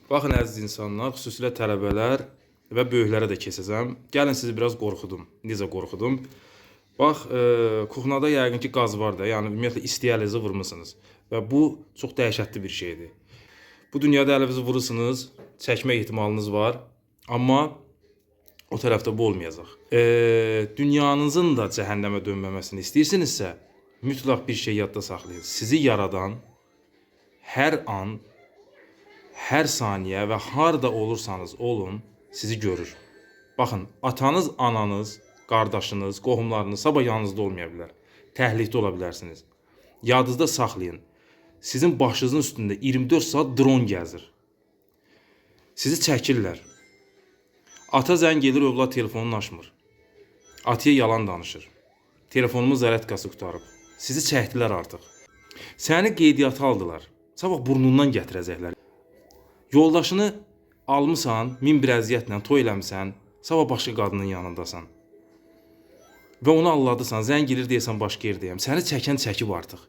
Baxın əziz insanlar, xüsusilə tələbələr və böyüklərə də keçəcəm. Gəlin sizi biraz qorxudum. Necə qorxudum? Bax, kuxnada yəqin ki qaz var da, yəni ümumiyyətlə isti əlinizi vurmusunuz. Və bu çox dəhşətli bir şeydir. Bu dünyada əlinizi vurursunuz, çəkmə ehtimalınız var. Amma o tərəfdə bu olmayacaq. Dünyanızın da cəhənnəmə dönməməsini istəyirsinizsə, mütləq bir şey yadda saxlayın. Sizi yaradan hər an, hər saniyə və harda olursanız olun, sizi görür. Baxın, atanız, ananız, qardaşınız, qohumlarınız sabah yanınızda olmaya bilər. Təhlükdə ola bilərsiniz. Yadınızda saxlayın. Sizin başınızın üstündə 24 saat dron gəzir. Sizi çəkirlər. Ata zəng gedir, övlad telefonunu açmır. Ataya yalan danışır. Telefonumun zərətkası qutarıb. Sizi çəkdilər artıq. Səni qeydiyyata aldılar. Sabah burnundan gətirəcəklər. Yoldaşını almısan, min bir əziyyətlə toy eləmisən, sabah başqa qadının yanındasan. Və onu alladısan, zəng gelir deyəsən başqa yerdəyəm. Səni çəkən çəkib artıq.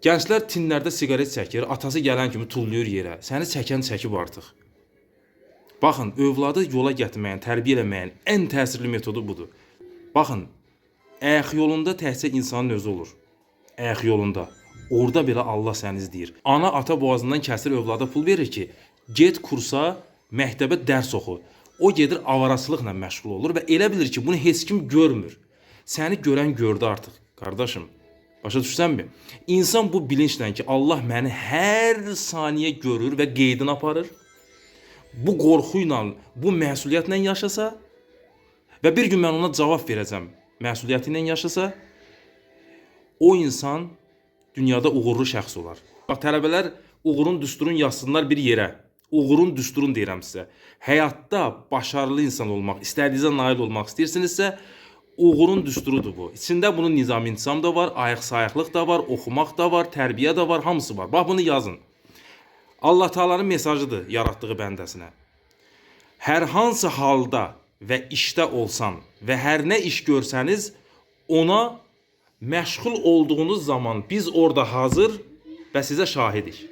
Gənclər tinlərdə siqaret çəkir, atası gələn kimi tullayır yerə. Səni çəkən çəkib artıq. Baxın, övladı yola gətirməyin, tərbiyə eləməyin ən təsirli metodu budur. Baxın, ayaq yolunda təhsil insanın özü olur. Ayaq yolunda. Orada belə Allah səni izləyir. Ana ata boğazından kəsir, övlada pul verir ki, get kursa, məktəbə dərs oxu. O gedir avarasılıqla məşğul olur və elə bilir ki, bunu heç kim görmür. Səni görən gördü artıq, qardaşım. Başa düşsənmi? İnsan bu bilinçlə ki, Allah məni hər saniyə görür və qeydini aparır. Bu qorxu ilə, bu məsuliyyətlə yaşasa və bir gün mən ona cavab verəcəm, məsuliyyəti ilə yaşasa, o insan dünyada uğurlu şəxs olar. Bax, tələbələr uğurun düsturun yazsınlar bir yerə. Uğurun düsturun deyirəm sizə. Həyatda başarılı insan olmaq, istədiyinizə nail olmaq istəyirsinizsə, uğurun düsturudur bu. İçində bunun nizam-intizam da var, ayıq-sayıqlıq da var, oxumaq da var, tərbiyə də var, hamısı var. Bax, bunu yazın. Allah Taala'nın mesajıdır yaratdığı bəndəsinə. Hər hansı halda və işdə olsan və hər nə iş görsəniz, ona məşğul olduğunuz zaman biz orada hazır və sizə şahidik.